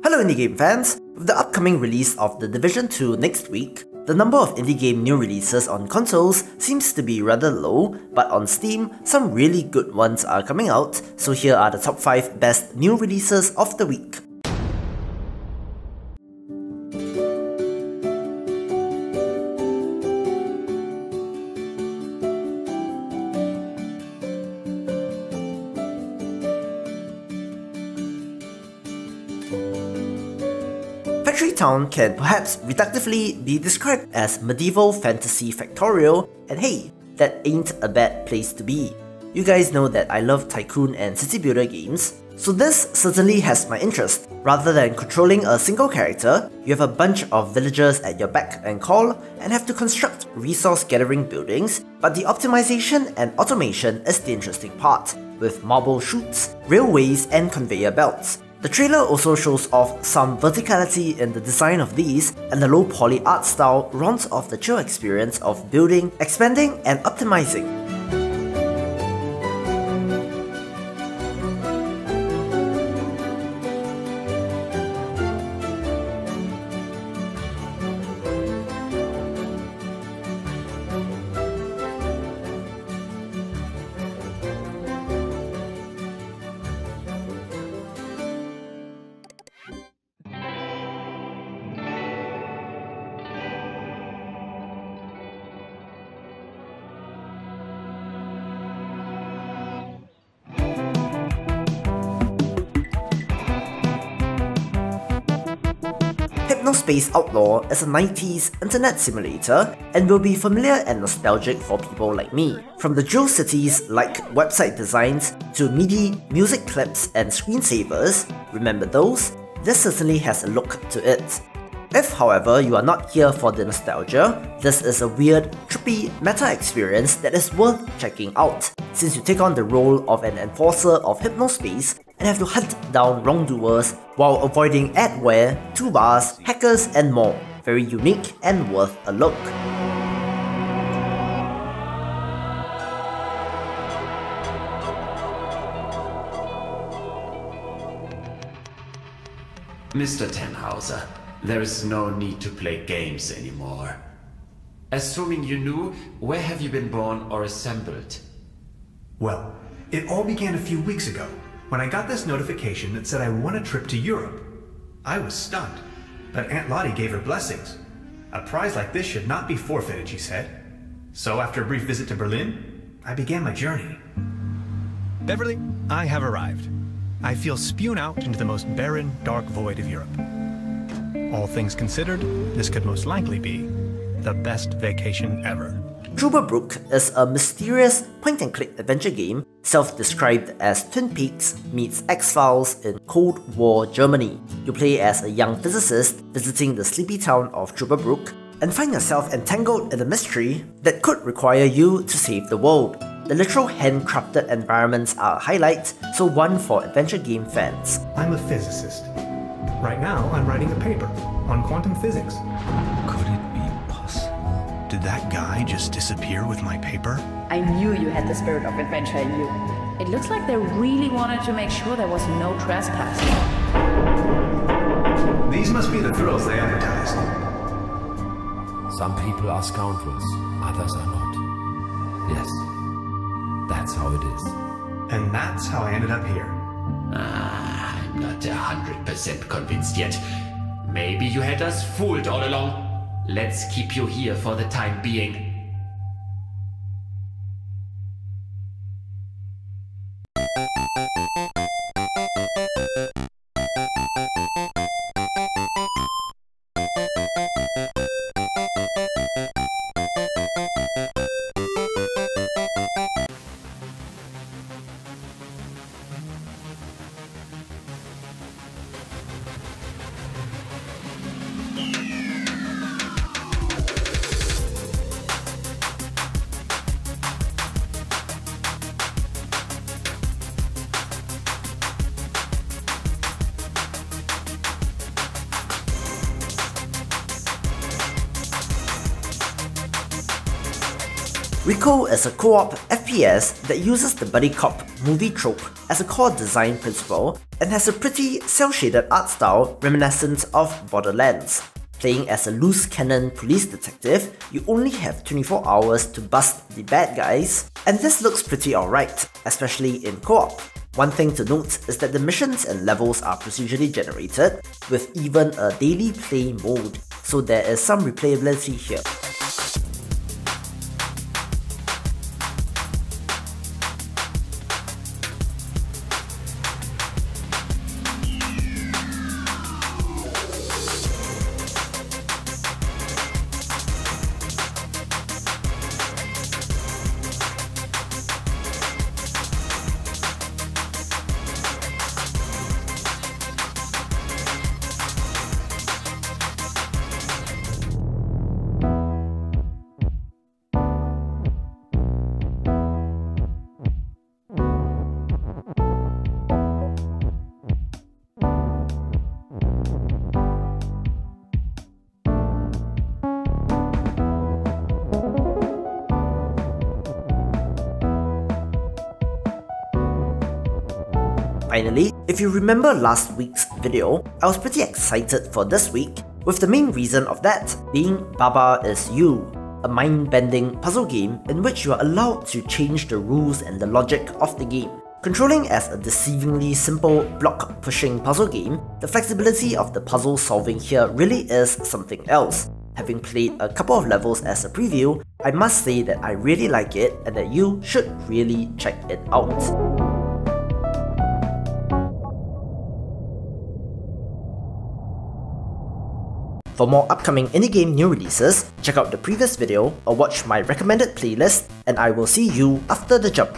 Hello indie game fans! With the upcoming release of The Division 2 next week, the number of indie game new releases on consoles seems to be rather low, but on Steam, some really good ones are coming out, so here are the top 5 best new releases of the week. Factory Town can perhaps reductively be described as medieval fantasy factorial, and hey, that ain't a bad place to be. You guys know that I love tycoon and city builder games, so this certainly has my interest. Rather than controlling a single character, you have a bunch of villagers at your beck and call and have to construct resource gathering buildings, but the optimization and automation is the interesting part, with marble chutes, railways and conveyor belts. The trailer also shows off some verticality in the design of these, and the low poly art style rounds off the chill experience of building, expanding and optimizing. Hypnospace Outlaw is a 90s internet simulator and will be familiar and nostalgic for people like me. From the drill cities like website designs to MIDI, music clips and screensavers, remember those? This certainly has a look to it. If, however, you are not here for the nostalgia, this is a weird, trippy meta experience that is worth checking out, since you take on the role of an enforcer of Hypnospace and have to hunt down wrongdoers while avoiding adware, toolbars, hackers and more. Very unique and worth a look. Mr. Tenhauser, there is no need to play games anymore. Assuming you knew, where have you been born or assembled? Well, it all began a few weeks ago, when I got this notification that said I won a trip to Europe. I was stunned, but Aunt Lottie gave her blessings. A prize like this should not be forfeited, she said. So after a brief visit to Berlin, I began my journey. Beverly, I have arrived. I feel spewed out into the most barren, dark void of Europe. All things considered, this could most likely be the best vacation ever. Trüberbrook is a mysterious point-and-click adventure game self-described as Twin Peaks meets X-Files in Cold War Germany. You play as a young physicist visiting the sleepy town of Trüberbrook and find yourself entangled in a mystery that could require you to save the world. The literal handcrafted environments are a highlight, so one for adventure game fans. I'm a physicist. Right now, I'm writing a paper on quantum physics. Could it be possible? Did that guy just disappear with my paper? I knew you had the spirit of adventure in you. It looks like they really wanted to make sure there was no trespassing. These must be the thrills they advertised. Some people are scoundrels, others are not. Yes, that's how it is. And that's how I ended up here. I'm not 100% convinced yet. Maybe you had us fooled all along. Let's keep you here for the time being. RICO is a co-op FPS that uses the buddy cop movie trope as a core design principle and has a pretty cel-shaded art style reminiscent of Borderlands. Playing as a loose cannon police detective, you only have 24 hours to bust the bad guys, and this looks pretty alright, especially in co-op. One thing to note is that the missions and levels are procedurally generated, with even a daily play mode, so there is some replayability here. Finally, if you remember last week's video, I was pretty excited for this week, with the main reason of that being Baba Is You, a mind-bending puzzle game in which you are allowed to change the rules and the logic of the game. Controlling as a deceivingly simple block-pushing puzzle game, the flexibility of the puzzle solving here really is something else. Having played a couple of levels as a preview, I must say that I really like it and that you should really check it out. For more upcoming indie game new releases, check out the previous video or watch my recommended playlist, and I will see you after the jump.